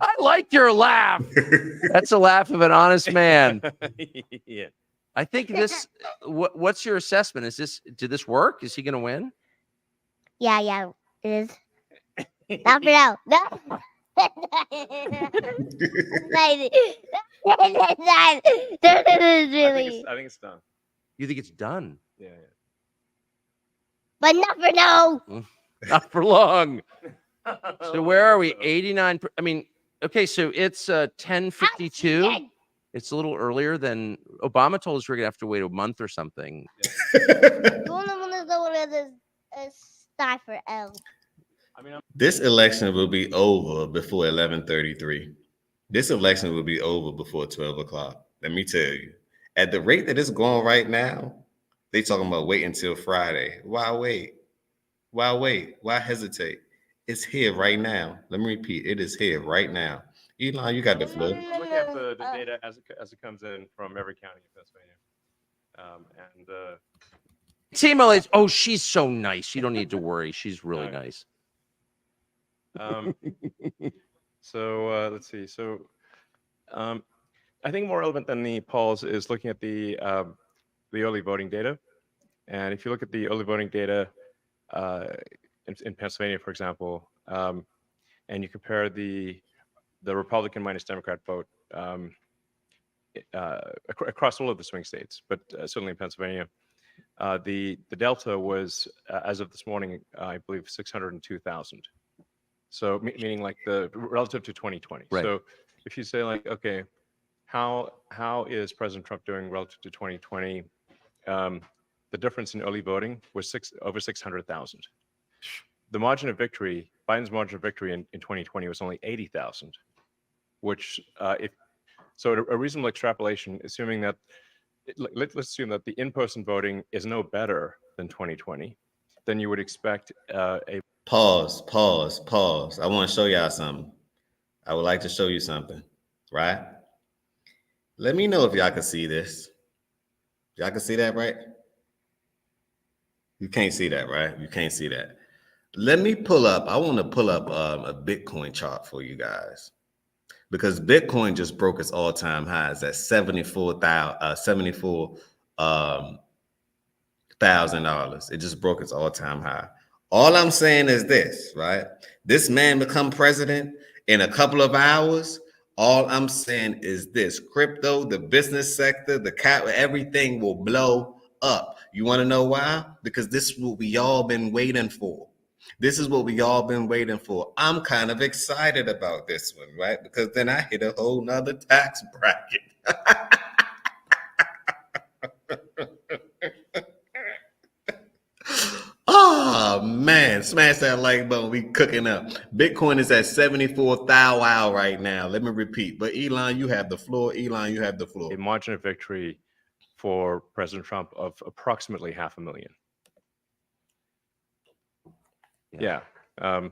I like your laugh. That's a laugh of an honest man. Yeah. I think this. What's your assessment? Did this work? Is he going to win? Yeah, it is. Not for now. No. Really. I think it's done. You think it's done? Yeah. But not for now. Not for long. So where are we? 89. I mean, okay, so it's 10:52. It's a little earlier than Obama told us we're gonna have to wait a month or something. Start for L. I mean, This election will be over before 11:33. This election will be over before 12 o'clock. Let me tell you, at the rate that it's going right now, they talking about wait until Friday. Why wait? Why wait? Why hesitate? It's here right now. Let me repeat, it is here right now. Elon, you got the floor. I'm looking at the data as it comes in from every county in Pennsylvania. Timo is, oh, she's so nice. You don't need to worry. She's really nice. So let's see. So I think more relevant than the polls is looking at the early voting data. And if you look at the early voting data in Pennsylvania, for example, and you compare the Republican minus Democrat vote across all of the swing states, but certainly in Pennsylvania, the delta was, as of this morning, I believe 602,000. So meaning like the relative to 2020. Right. So if you say like, okay, how is President Trump doing relative to 2020? The difference in early voting was over 600,000. The margin of victory, Biden's margin of victory in 2020 was only 80,000, which so a reasonable extrapolation, assuming that, let's assume that the in-person voting is no better than 2020, then you would expect a Pause. I want to show y'all something. I would like to show you something, right? Let me know if y'all can see this. Y'all can see that, right? You can't see that, right? You can't see that. Let me pull up. I want to pull up a Bitcoin chart for you guys, because Bitcoin just broke its all-time highs at $74,000. It just broke its all-time high. All I'm saying is this, right? This man become president in a couple of hours. All I'm saying is this: crypto, the business sector, everything will blow up. You want to know why? Because this is what we all been waiting for. This is what we all been waiting for. I'm kind of excited about this one, right? Because then I hit a whole nother tax bracket. Oh man, smash that like button. We cooking up. Bitcoin is at 74,000 right now. Let me repeat. But Elon, you have the floor. Elon, you have the floor. a margin of victory for President Trump of approximately 500,000. Yeah. The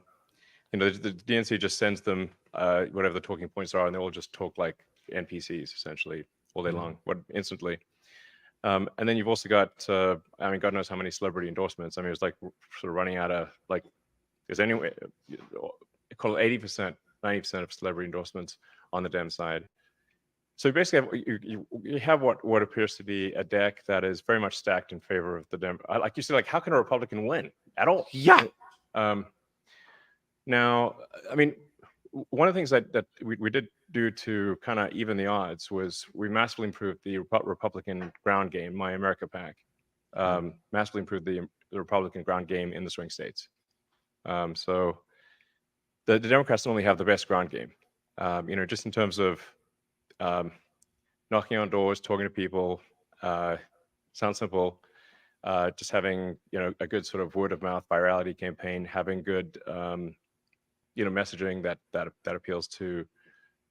DNC just sends them whatever the talking points are, and they all just talk like NPCs essentially all day long, instantly. And then you've also got, God knows how many celebrity endorsements. I mean, it's like sort of running out of, like, there's anyway, call it 80%, 90% of celebrity endorsements on the Dem side. So basically, you have what appears to be a deck that is very much stacked in favor of the Dem. Like you said, like, how can a Republican win at all? Yeah. Now, I mean, one of the things that we did do to kind of even the odds was we massively improved the Republican ground game, My America PAC, massively improved the Republican ground game in the swing states. So the Democrats only have the best ground game, just in terms of knocking on doors, talking to people. Sounds simple. Just having a good sort of word of mouth virality campaign, having good messaging that appeals to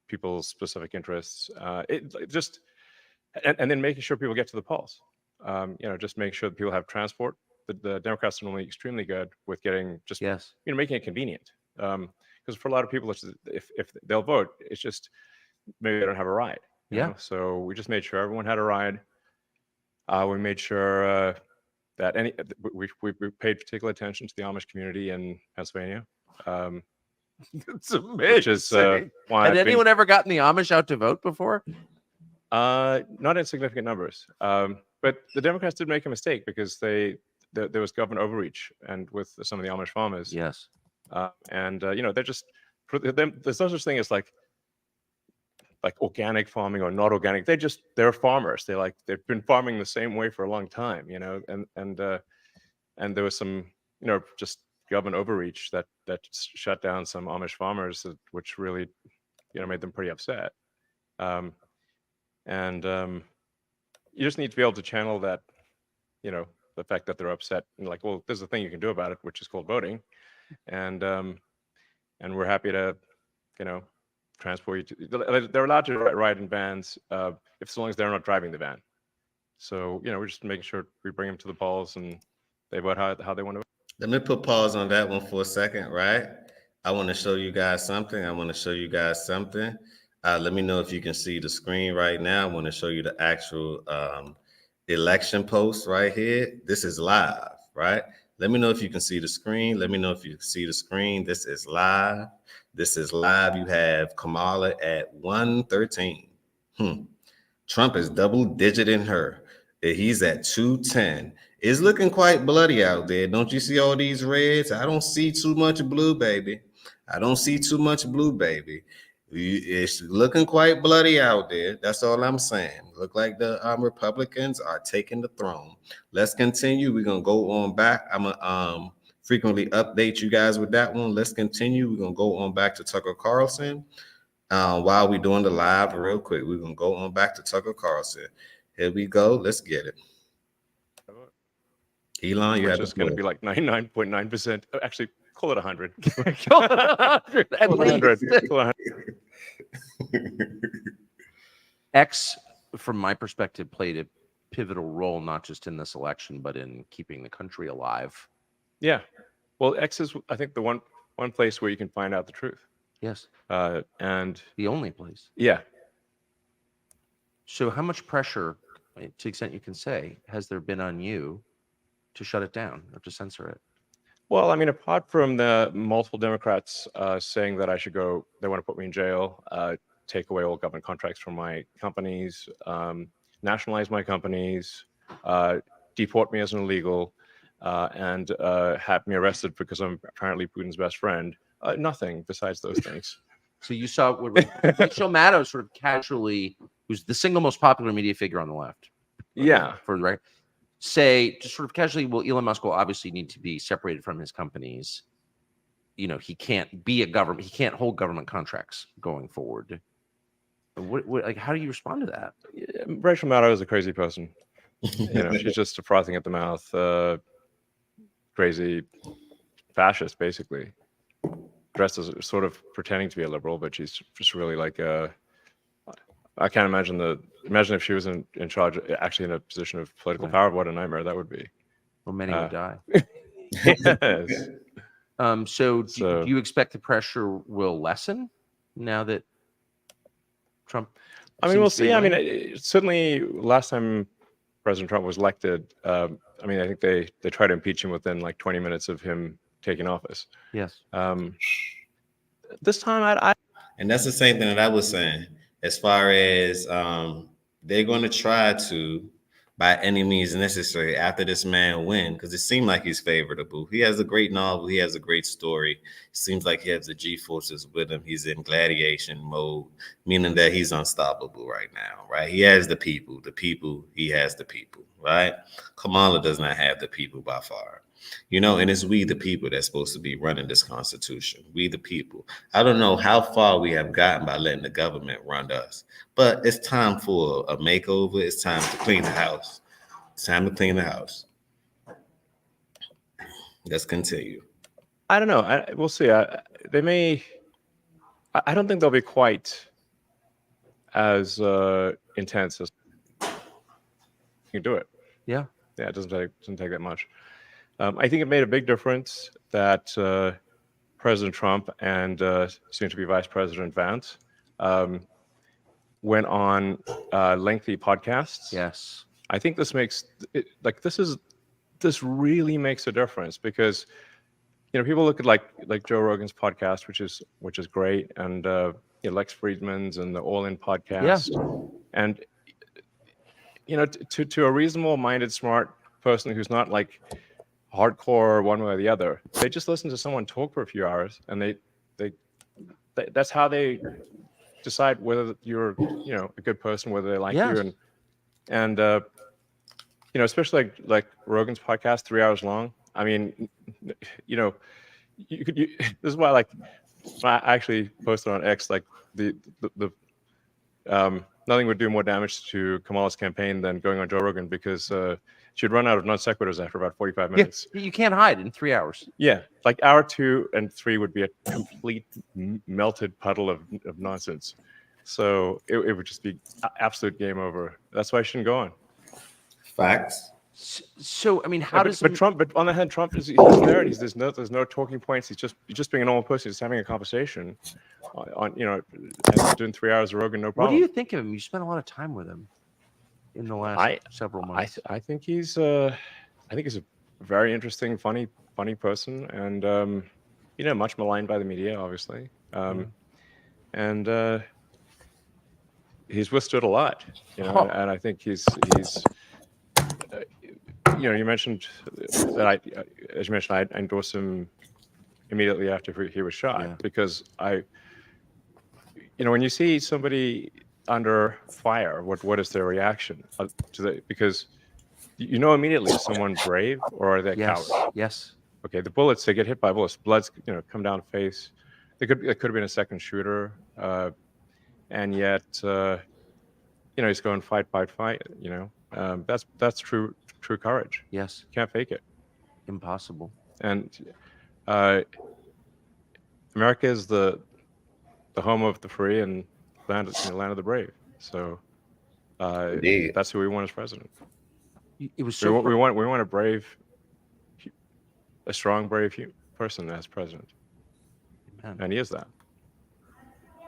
people's specific interests. And then making sure people get to the polls. Just make sure that people have transport. The Democrats are normally extremely good with getting making it convenient. Because for a lot of people, if they'll vote, it's just maybe they don't have a ride. You know? So we just made sure everyone had a ride. We made sure that we paid particular attention to the Amish community in Pennsylvania. It's amazing. Which is why Had anyone ever gotten the Amish out to vote before? Not in significant numbers. But the Democrats did make a mistake because there was government overreach and with some of the Amish farmers. Yes. They're just for them. There's no such thing as like organic farming or not organic. They're farmers. They've been farming the same way for a long time. And there was some just government overreach that shut down some Amish farmers, which really made them pretty upset. You just need to be able to channel that, the fact that they're upset and like, well, there's a thing you can do about it, which is called voting. And we're happy to, transport you to, they're allowed to ride in vans as long as they're not driving the van. So, we're just making sure we bring them to the polls and they vote how they want to. Let me put pause on that one for a second, right? I want to show you guys something. Let me know if you can see the screen right now. I want to show you the actual election post right here. This is live, right? Let me know if you can see the screen. This is live. You have Kamala at 113. Trump is double digit in her. He's at 210. It's looking quite bloody out there. Don't you see all these reds? I don't see too much blue, baby. It's looking quite bloody out there. That's all I'm saying. Look like the Republicans are taking the throne. Let's continue. We're going to go on back. I'm going to frequently update you guys with that one. Let's continue. We're going to go on back to Tucker Carlson. While we're doing the live real quick, we're going to go on back to Tucker Carlson. Here we go. Let's get it. Elon, you have just going to be like 99.9%. Actually, call it 100. Call it 100. At least. 100. X, from my perspective, played a pivotal role, not just in this election, but in keeping the country alive. Yeah. Well, X is, I think, the one place where you can find out the truth. Yes. And the only place. Yeah. So how much pressure, to the extent you can say, has there been on you to shut it down or to censor it? Well, I mean, apart from the multiple Democrats saying that I should go, they want to put me in jail, take away all government contracts from my companies, nationalize my companies, deport me as an illegal, and have me arrested because I'm apparently Putin's best friend. Nothing besides those things. So you saw what Rachel Maddow sort of casually, who's the single most popular media figure on the left. Yeah. For the record. Say, just sort of casually, well, Elon Musk will obviously need to be separated from his companies. He can't be he can't hold government contracts going forward. Like, how do you respond to that? Rachel Maddow is a crazy person. She's just a frothing at the mouth, crazy fascist, basically. Dressed as sort of pretending to be a liberal, but she's just really like I can't imagine if she was in charge, actually in a position of political power, what a nightmare that would be. Well, many would die. Yes. So do you expect the pressure will lessen now that Trump? I mean, we'll see. I mean, certainly last time President Trump was elected, I mean, I think they tried to impeach him within like 20 minutes of him taking office. Yes. This time, and that's the same thing that I was saying. As far as they're going to try to, by any means necessary, after this man win, because it seemed like he's favorable. He has a great novel. He has a great story. Seems like he has the G-forces with him. He's in gladiation mode, meaning that he's unstoppable right now, right? He has the people. He has the people, right? Kamala does not have the people by far. And it's we the people that's supposed to be running this Constitution. We the people. I don't know how far we have gotten by letting the government run us, but it's time for a makeover. It's time to clean the house. Let's continue. I don't know. We'll see. They may. I don't think they'll be quite as intense as you can do it. Yeah. Yeah. It doesn't take that much. I think it made a big difference that President Trump and soon-to-be Vice President Vance went on lengthy podcasts. Yes. I think this makes it like this is this really makes a difference, because people look at like Joe Rogan's podcast, which is great, and Lex Friedman's and the All In podcast, and to a reasonable minded smart person who's not like hardcore one way or the other, they just listen to someone talk for a few hours, and they that's how they decide whether you're a good person, whether they like you, and especially like Rogan's podcast, 3 hours long. I mean, you could this is why, like, I actually posted on X, like the nothing would do more damage to Kamala's campaign than going on Joe Rogan, because she'd run out of non sequiturs after about 45 minutes. You can't hide in 3 hours. Yeah, like hour 2 and 3 would be a complete melted puddle of nonsense. So it would just be absolute game over. That's why I shouldn't go on. Facts. So I mean, how does Trump? But on the hand, Trump he's there. And there's no talking points. He's just being a normal person. He's having a conversation on and doing 3 hours of Rogan, no problem. What do you think of him? You spent a lot of time with him in the last several months. I think he's a very interesting, funny person, and much maligned by the media, obviously. And he's withstood a lot, and I think he's you mentioned that as you mentioned, I endorsed him immediately after he was shot, because when you see somebody under fire, what is their reaction to that? Because immediately, is someone brave or are they cowards? Yes. Okay. The bullets, they get hit by bullets. Blood's come down face. It could have been a second shooter, and yet he's going fight. That's true courage. Yes. You can't fake it. Impossible. And America is the home of the free and land of the brave. So that's who we want as president. It was so we want a strong, brave person as president. Amen. And he is that.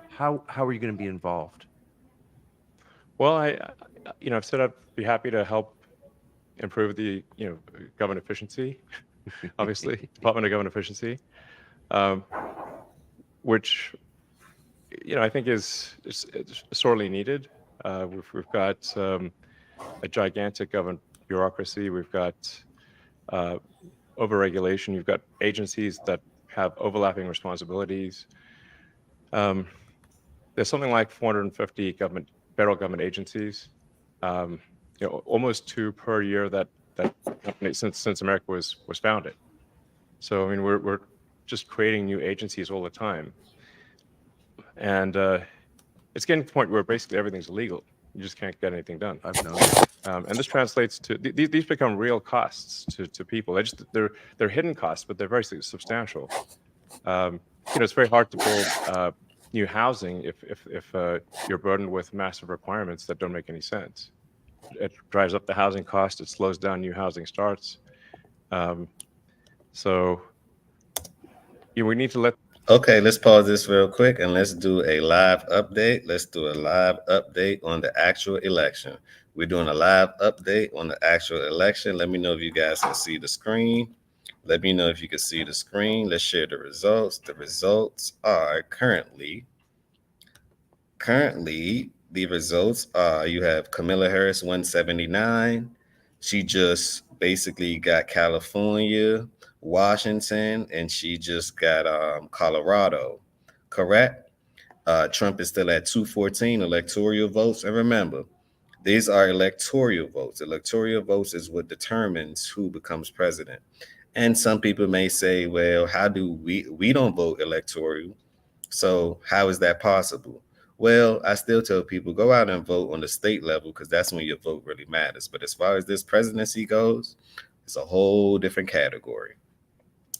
How are you going to be involved? Well, I've said I'd be happy to help improve the government efficiency, obviously, Department of Government Efficiency, which I think is sorely needed. We've got a gigantic government bureaucracy. We've got overregulation. You've got agencies that have overlapping responsibilities. There's something like 450 federal government agencies. Almost 2 per year that since America was founded. So I mean, we're just creating new agencies all the time, and it's getting to the point where basically everything's illegal. You just can't get anything done. I've known. And this translates to these become real costs to people. They're hidden costs, but they're very substantial. It's very hard to build new housing if you're burdened with massive requirements that don't make any sense. It drives up the housing cost. It slows down new housing starts. So we need to let. Okay, let's pause this real quick and let's do a live update. Let's do a live update on the actual election. We're doing a live update on the actual election. Let me know if you guys can see the screen. Let me know if you can see the screen. Let's share the results. The results are currently the results are, you have Kamala Harris 179. She just basically got California, Washington, and she just got Colorado. Correct? Trump is still at 214 electoral votes. And remember, these are electoral votes. Electoral votes is what determines who becomes president. And some people may say, well, how do we don't vote electoral? So how is that possible? Well, I still tell people, go out and vote on the state level, because that's when your vote really matters. But as far as this presidency goes, it's a whole different category.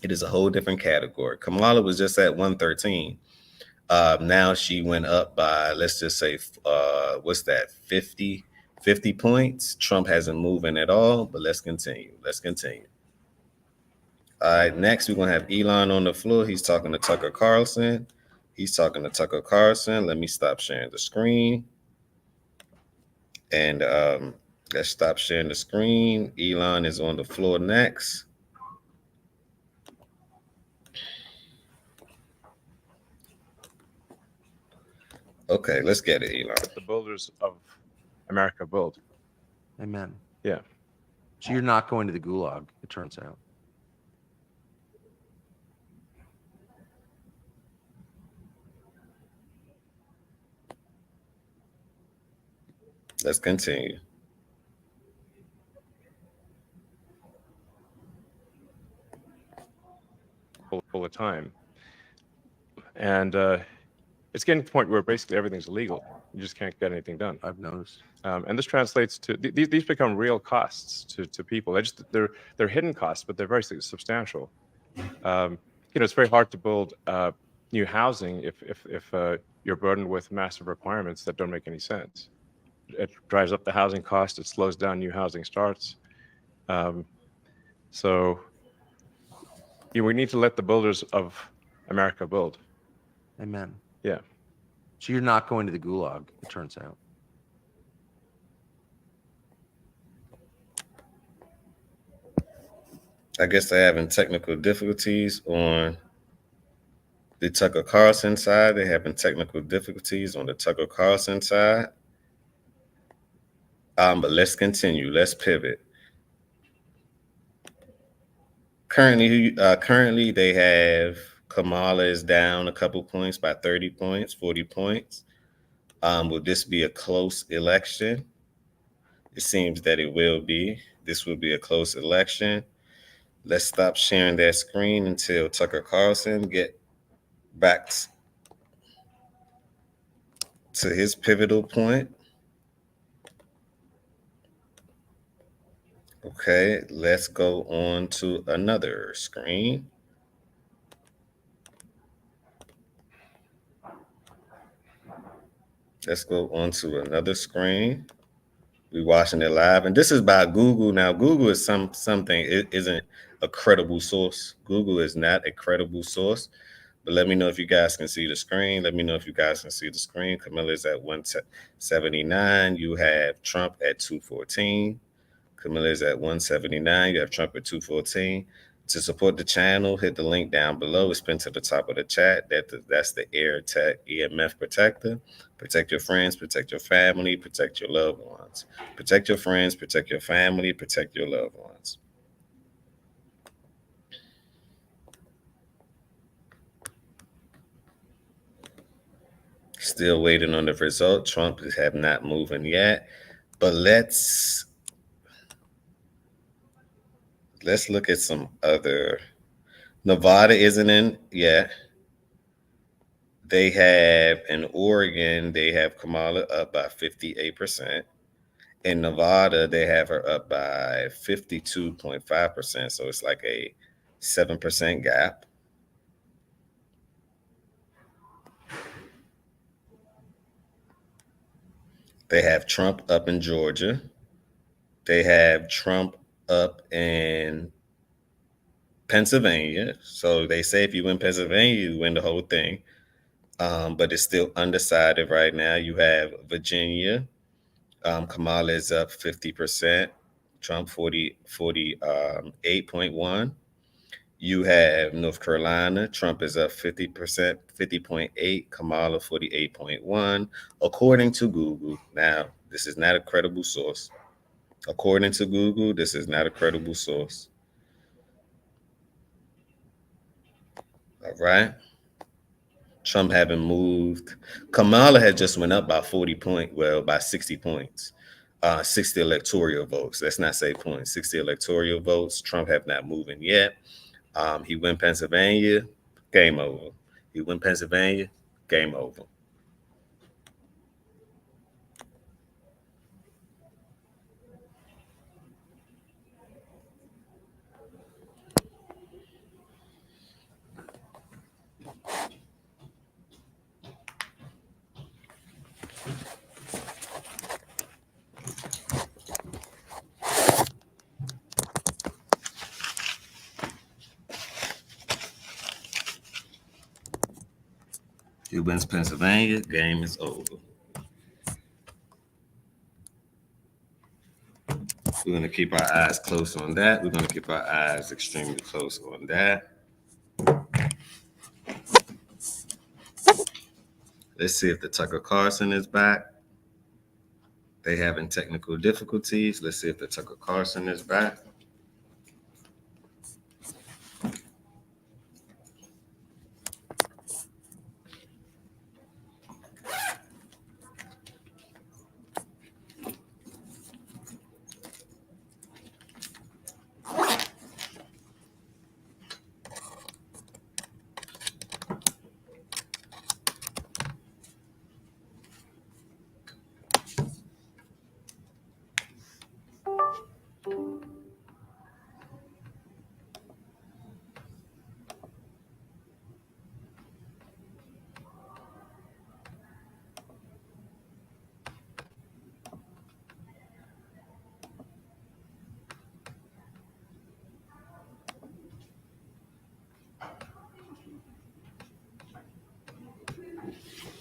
It is a whole different category. Kamala was just at 113. Now she went up by, let's just say, 50 points. Trump hasn't moved in at all, but let's continue. All right, next we're going to have Elon on the floor. He's talking to Tucker Carlson. Let me stop sharing the screen. And Let's stop sharing the screen. Elon is on the floor next. Okay, let's get it, Elon. The builders of America build. Amen. Yeah. So you're not going to the gulag, it turns out. Let's continue. Full of time. And it's getting to the point where basically everything's illegal. You just can't get anything done. I've noticed. And this translates to these become real costs to people. They're hidden costs, but they're very substantial. It's very hard to build new housing if you're burdened with massive requirements that don't make any sense. It drives up the housing cost. It slows down new housing starts. So we need to let the builders of America build. Amen. Yeah. So you're not going to the gulag, it turns out. I guess they're having technical difficulties on the Tucker Carlson side. They're having technical difficulties on the Tucker Carlson side. But let's continue. Let's pivot. Currently, they have Kamala is down a couple points by 30 points, 40 points. Will this be a close election? It seems that it will be. This will be a close election. Let's stop sharing that screen until Tucker Carlson get back to his pivotal point. Okay, let's go on to another screen. Let's go on to another screen. We're watching it live, and this is by Google. Now, Google is something. It isn't a credible source. Google is not a credible source. But let me know if you guys can see the screen. Let me know if you guys can see the screen. Camilla is at 179. You have Trump at 214. Camilla is at 179. You have Trump at 214. To support the channel, hit the link down below. It's pinned to the top of the chat. That's the AirTech EMF protector. Protect your friends, protect your family, protect your loved ones. Protect your friends, protect your family, protect your loved ones. Still waiting on the result. Trump have not moving yet. But let's look at some other. Nevada isn't in yet. They have in Oregon, they have Kamala up by 58%. In Nevada, they have her up by 52.5%. So it's like a 7% gap. They have Trump up in Georgia. They have Trump up in Pennsylvania. So they say if you win Pennsylvania, you win the whole thing. But it's still undecided right now. You have Virginia. Kamala is up 50%. Trump 48.1. You have North Carolina. Trump is up 50%, 50.8. Kamala 48.1. According to Google. Now, this is not a credible source. According to Google, this is not a credible source. All right. Trump haven't moved. Kamala had just went up by 60 points. 60 electoral votes. Let's not say points. 60 electoral votes. Trump have not moving yet. He win Pennsylvania, game over. He win Pennsylvania, game over. He wins Pennsylvania, game is over. We're going to keep our eyes close on that. We're going to keep our eyes extremely close on that. Let's see if the Tucker Carlson is back. They having technical difficulties. Let's see if the Tucker Carlson is back.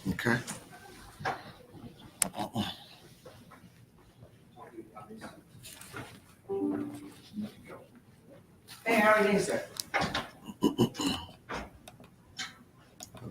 Okay. Hey, how are you doing, sir?